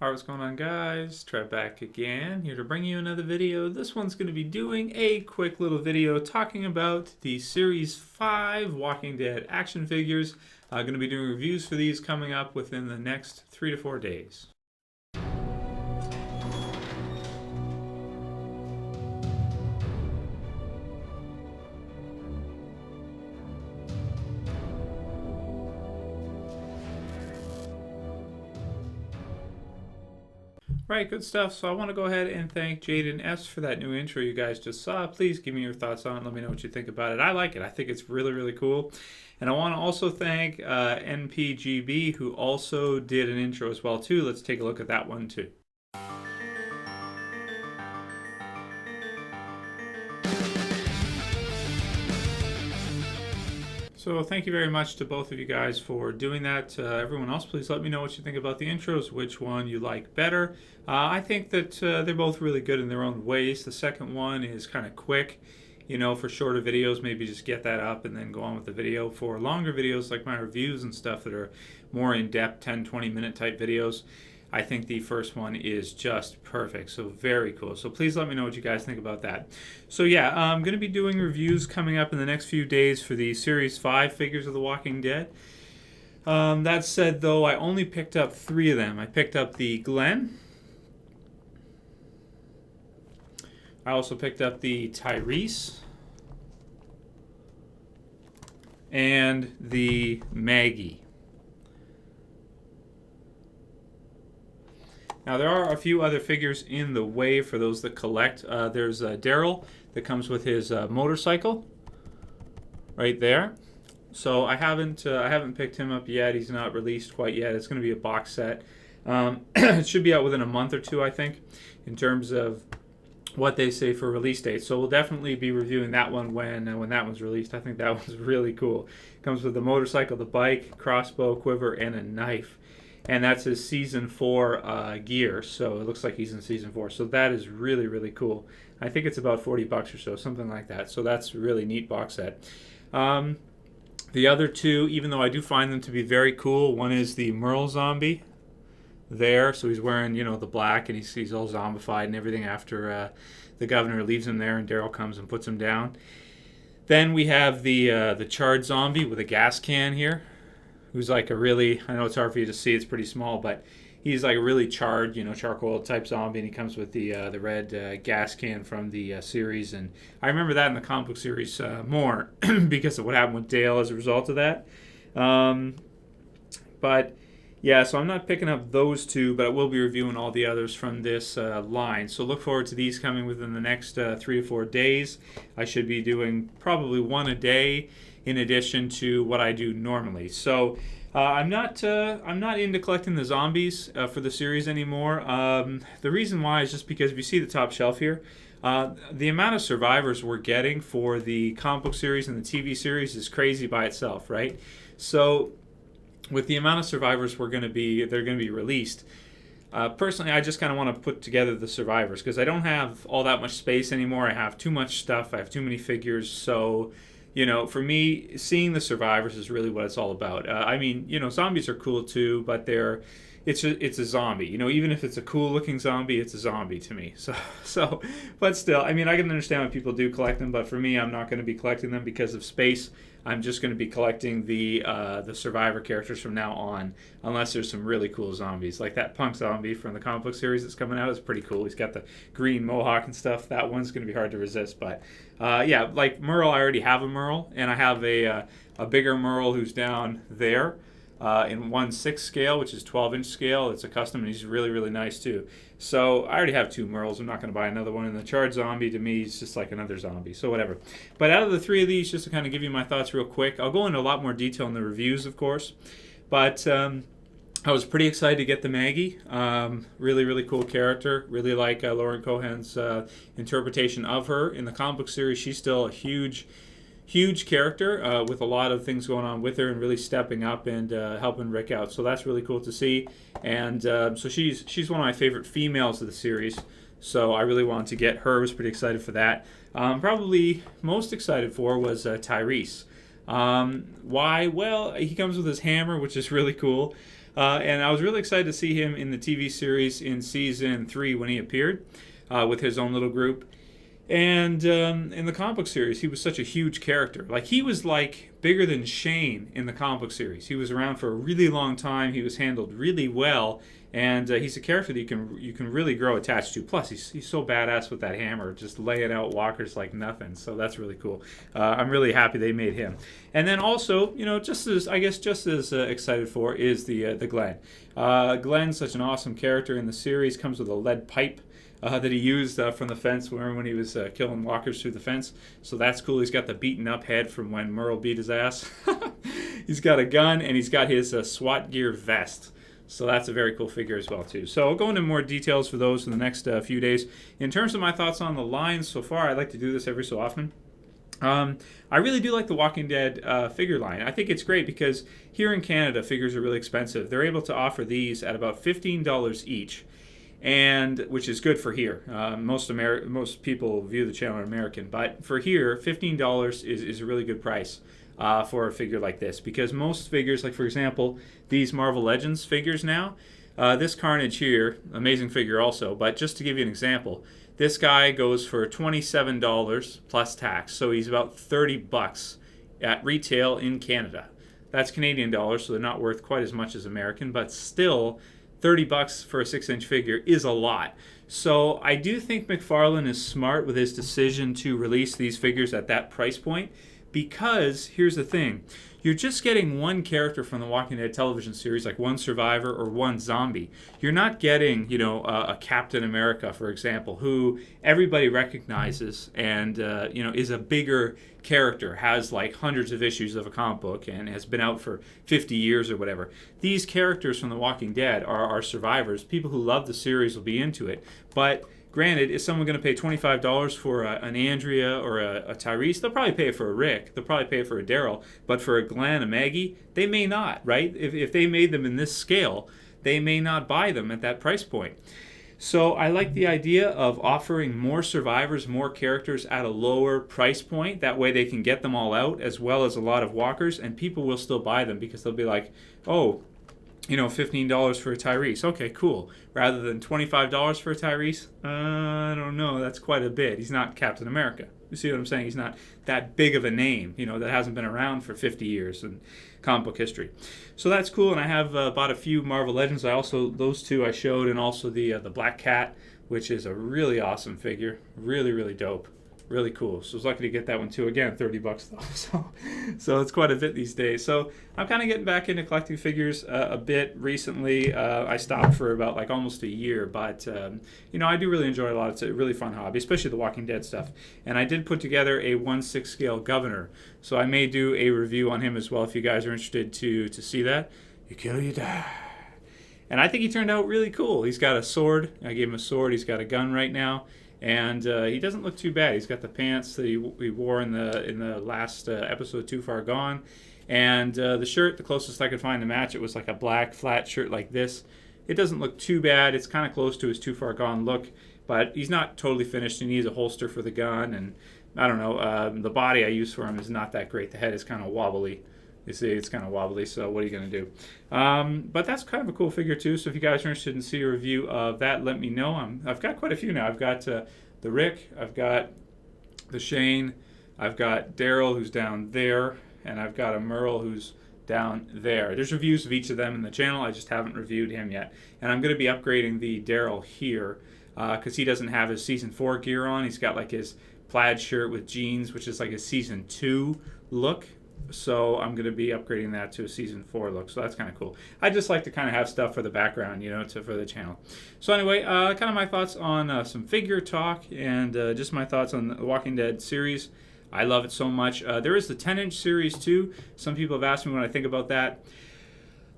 Alright, what's going on, guys? Trev back again, here to bring you another video. This one's going to be doing a quick little video talking about the Series 5 Walking Dead action figures. Going to be doing reviews for these coming up within the next 3 to 4 days. Right, good stuff. So I want to go ahead and thank Jaden S for that new intro you guys just saw. Please give me your thoughts on it. Let me know what you think about it. I like it. I think it's really, really cool. And I want to also thank NPGB, who also did an intro as well too. Let's take a look at that one too. So thank you very much to both of you guys for doing that. Everyone else, please let me know what you think about the intros, which one you like better. I think that they're both really good in their own ways. The second one is kind of quick, you know, for shorter videos, maybe just get that up and then go on with the video. For longer videos like my reviews and stuff that are more in-depth, 10, 20-minute type videos, I think the first one is just perfect. So very cool. So please let me know what you guys think about that. So yeah, I'm going to be doing reviews coming up in the next few days for the Series 5 figures of The Walking Dead. That said, though, I only picked up 3 of them. I picked up the Glenn. I also picked up the Tyrese. And the Maggie. Now, there are a few other figures in the way for those that collect. There's Daryl that comes with his motorcycle right there. So I haven't picked him up yet. He's not released quite yet. It's going to be a box set. It should be out within a month or two, I think, in terms of what they say for release date. So we'll definitely be reviewing that one when that one's released. I think that one's really cool. It comes with the motorcycle, the bike, crossbow, quiver, and a knife. And that's his Season 4 gear, so it looks like he's in Season 4. So that is really, really cool. I think it's about $40 or so, something like that. So that's a really neat box set. The other two, even though I do find them to be very cool, one is the Merle zombie there. So he's wearing, you know, the black, and he's all zombified and everything after the governor leaves him there and Daryl comes and puts him down. Then we have the charred zombie with a gas can here, who's like a really, I know it's hard for you to see, it's pretty small, but he's like a really charred, you know, charcoal type zombie, and he comes with the red gas can from the series. And I remember that in the comic book series more because of what happened with Dale as a result of that. But yeah, so I'm not picking up those two, but I will be reviewing all the others from this line. So look forward to these coming within the next 3 to 4 days. I should be doing probably one a day, in addition to what I do normally. So I'm not into collecting the zombies for the series anymore. The reason why is just because if you see the top shelf here, the amount of survivors we're getting for the comic book series and the TV series is crazy by itself, right? So with the amount of survivors they're going to be released, personally, I just kind of want to put together the survivors because I don't have all that much space anymore. I have too much stuff. I have too many figures. So, you know, for me, seeing the survivors is really what it's all about. I mean, you know, zombies are cool too, but it's a zombie. You know, even if it's a cool looking zombie, it's a zombie to me. So, but still, I mean, I can understand why people do collect them, but for me, I'm not going to be collecting them because of space. I'm just going to be collecting the survivor characters from now on, unless there's some really cool zombies. Like that punk zombie from the comic book series that's coming out is pretty cool. He's got the green mohawk and stuff. That one's going to be hard to resist. But yeah, like Merle, I already have a Merle, and I have a bigger Merle who's down there in 1/6 scale, which is 12-inch scale. It's a custom, and he's really, really nice too. So I already have 2 Merles. I'm not going to buy another one. And the charred zombie, to me, is just like another zombie. So whatever. But out of the 3 of these, just to kind of give you my thoughts real quick, I'll go into a lot more detail in the reviews, of course. But I was pretty excited to get the Maggie. Really, really cool character. Really like Lauren Cohan's interpretation of her. In the comic book series, she's still a huge character with a lot of things going on with her and really stepping up and helping Rick out. So that's really cool to see. And so she's one of my favorite females of the series. So I really wanted to get her. I was pretty excited for that. Probably most excited for was Tyrese. Why? Well, he comes with his hammer, which is really cool. And I was really excited to see him in the TV series in season 3 when he appeared with his own little group. And in the comic book series, he was such a huge character. Like, he was like bigger than Shane in the comic book series. He was around for a really long time. He was handled really well, and he's a character that you can really grow attached to. Plus, he's so badass with that hammer, just laying out walkers like nothing. So that's really cool. I'm really happy they made him. And then also, just as excited for is the Glenn. Glenn's such an awesome character in the series. Comes with a lead pipe that he used from the fence when he was killing walkers through the fence. So that's cool. He's got the beaten up head from when Merle beat his ass. He's got a gun, and he's got his SWAT gear vest. So that's a very cool figure as well, too. So I'll go into more details for those in the next few days. In terms of my thoughts on the lines so far, I like to do this every so often. I really do like the Walking Dead figure line. I think it's great because here in Canada, figures are really expensive. They're able to offer these at about $15 each, and which is good for here. Most people view the channel as American, but for here, $15 is a really good price for a figure like this, because most figures, like for example, these Marvel Legends figures now, this Carnage here, amazing figure also, but just to give you an example, this guy goes for $27 plus tax, so he's about $30 at retail in Canada. That's Canadian dollars, so they're not worth quite as much as American, but still, $30 for a 6-inch figure is a lot. So I do think McFarlane is smart with his decision to release these figures at that price point, because here's the thing. You're just getting one character from the Walking Dead television series, like one survivor or one zombie. You're not getting, a Captain America, for example, who everybody recognizes and, is a bigger character, has like hundreds of issues of a comic book and has been out for 50 years or whatever. These characters from The Walking Dead are survivors. People who love the series will be into it. But granted, is someone going to pay $25 for an Andrea or a Tyrese? They'll probably pay it for a Rick. They'll probably pay it for a Daryl. But for a Glenn, a Maggie, they may not, right? If they made them in this scale, they may not buy them at that price point. So I like the idea of offering more survivors, more characters at a lower price point. That way they can get them all out, as well as a lot of walkers, and people will still buy them because they'll be like, oh, $15 for a Tyrese. Okay, cool. Rather than $25 for a Tyrese? I don't know. That's quite a bit. He's not Captain America. You see what I'm saying? He's not that big of a name, that hasn't been around for 50 years in comic book history. So that's cool, and I have bought a few Marvel Legends. Those two I showed, and also the Black Cat, which is a really awesome figure. Really, really dope. Really cool. So I was lucky to get that one too. Again, $30 though. So it's quite a bit these days. So I'm kind of getting back into collecting figures a bit recently. I stopped for about almost a year, but I do really enjoy it a lot. It's a really fun hobby, especially the Walking Dead stuff. And I did put together a 1/6 scale Governor, so I may do a review on him as well if you guys are interested to see that. You kill, you die. And I think he turned out really cool. He's got a sword. I gave him a sword. He's got a gun right now. And he doesn't look too bad. He's got the pants that he wore in the last episode, Too Far Gone. And the shirt, the closest I could find to match it was like a black flat shirt like this. It doesn't look too bad. It's kind of close to his Too Far Gone look. But he's not totally finished. He needs a holster for the gun. And I don't know. The body I use for him is not that great. The head is kind of wobbly. You see, it's kind of wobbly, so what are you going to do? But that's kind of a cool figure, too. So if you guys are interested in seeing a review of that, let me know. I've got quite a few now. I've got the Rick. I've got the Shane. I've got Daryl, who's down there. And I've got a Merle, who's down there. There's reviews of each of them in the channel. I just haven't reviewed him yet. And I'm going to be upgrading the Daryl here because he doesn't have his Season 4 gear on. He's got his plaid shirt with jeans, which is his Season 2 look. So I'm going to be upgrading that to a Season 4 look. So that's kind of cool. I just like to kind of have stuff for the background, for the channel. So anyway, kind of my thoughts on some figure talk and just my thoughts on the Walking Dead series. I love it so much. There is the 10-inch series too. Some people have asked me what I think about that.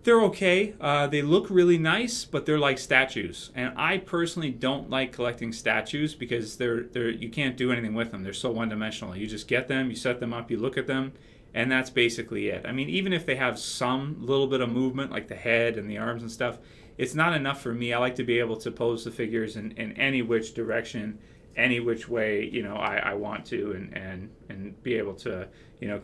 They're okay. They look really nice, but they're like statues. And I personally don't like collecting statues because you can't do anything with them. They're so one-dimensional. You just get them, you set them up, you look at them, and that's basically it. I mean, even if they have some little bit of movement, like the head and the arms and stuff, it's not enough for me. I like to be able to pose the figures in any which direction, any which way, I want to, and be able to,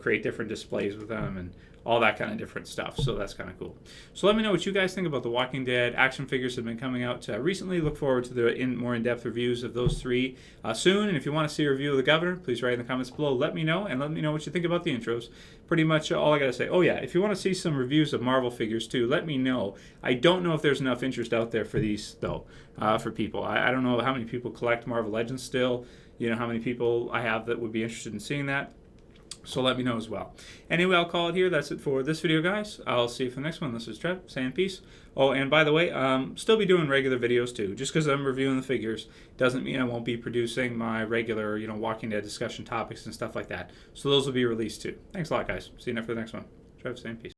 create different displays with them and all that kind of different stuff. So that's kind of cool. So let me know what you guys think about The Walking Dead. Action figures have been coming out recently. Look forward to the more in-depth reviews of those three soon. And if you want to see a review of The Governor, please write in the comments below. Let me know, and let me know what you think about the intros. Pretty much all I got to say. Oh yeah, if you want to see some reviews of Marvel figures too, let me know. I don't know if there's enough interest out there for these, though, for people. I don't know how many people collect Marvel Legends still. You know how many people I have that would be interested in seeing that. So let me know as well. Anyway, I'll call it here. That's it for this video, guys. I'll see you for the next one. This is Trev saying peace. Oh, and by the way, still be doing regular videos too. Just because I'm reviewing the figures doesn't mean I won't be producing my regular, Walking Dead discussion topics and stuff like that. So those will be released too. Thanks a lot, guys. See you next for the next one. Trev saying peace.